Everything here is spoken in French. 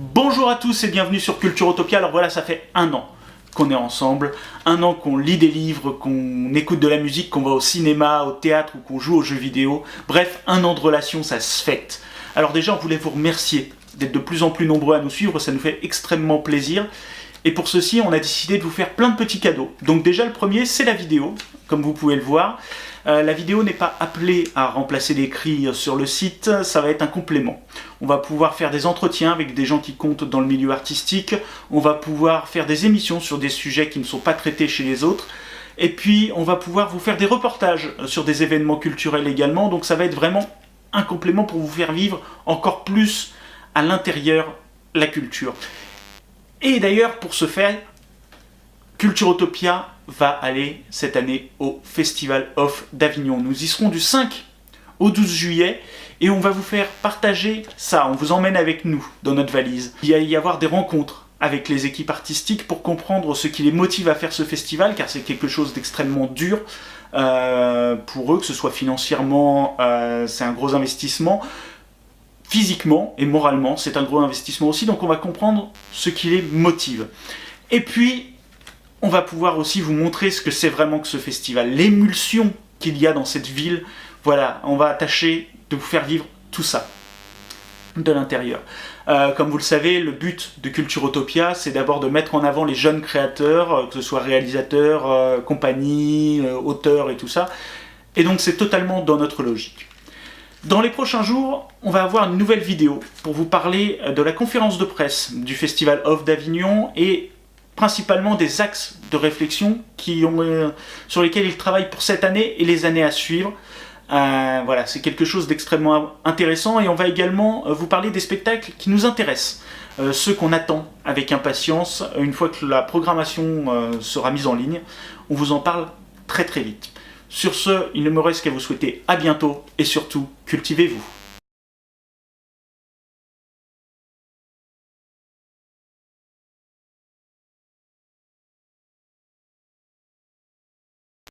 Bonjour à tous et bienvenue sur Culturotopia. Alors voilà, ça fait un an qu'on est ensemble, un an qu'on lit des livres, qu'on écoute de la musique, qu'on va au cinéma, au théâtre ou qu'on joue aux jeux vidéo. Bref, un an de relation, ça se fête. Alors déjà, on voulait vous remercier d'être de plus en plus nombreux à nous suivre, ça nous fait extrêmement plaisir. Et pour ceci, on a décidé de vous faire plein de petits cadeaux. Donc déjà, le premier, c'est la vidéo, comme vous pouvez le voir. La vidéo n'est pas appelée à remplacer l'écrit sur le site, ça va être un complément. On va pouvoir faire des entretiens avec des gens qui comptent dans le milieu artistique, on va pouvoir faire des émissions sur des sujets qui ne sont pas traités chez les autres, et puis on va pouvoir vous faire des reportages sur des événements culturels également, donc ça va être vraiment un complément pour vous faire vivre encore plus à l'intérieur la culture. Et d'ailleurs, pour ce faire, Culturotopia va aller cette année au Festival Off d'Avignon. Nous y serons du 5 au 12 juillet et on va vous faire partager ça. On vous emmène avec nous dans notre valise. Il va y avoir des rencontres avec les équipes artistiques pour comprendre ce qui les motive à faire ce festival, car c'est quelque chose d'extrêmement dur pour eux, que ce soit financièrement, c'est un gros investissement. Physiquement et moralement, c'est un gros investissement aussi, donc on va comprendre ce qui les motive. Et puis, on va pouvoir aussi vous montrer ce que c'est vraiment que ce festival, l'émulsion qu'il y a dans cette ville. Voilà, on va tâcher de vous faire vivre tout ça de l'intérieur. Comme vous le savez, le but de Culturotopia, c'est d'abord de mettre en avant les jeunes créateurs, que ce soit réalisateurs, compagnies, auteurs et tout ça. Et donc c'est totalement dans notre logique. Dans les prochains jours, on va avoir une nouvelle vidéo pour vous parler de la conférence de presse du Festival Off d'Avignon et principalement des axes de réflexion sur lesquels ils travaillent pour cette année et les années à suivre. Voilà, c'est quelque chose d'extrêmement intéressant et on va également vous parler des spectacles qui nous intéressent, ceux qu'on attend avec impatience une fois que la programmation sera mise en ligne. On vous en parle très très vite. Sur ce, il ne me reste qu'à vous souhaiter à bientôt et surtout, cultivez-vous.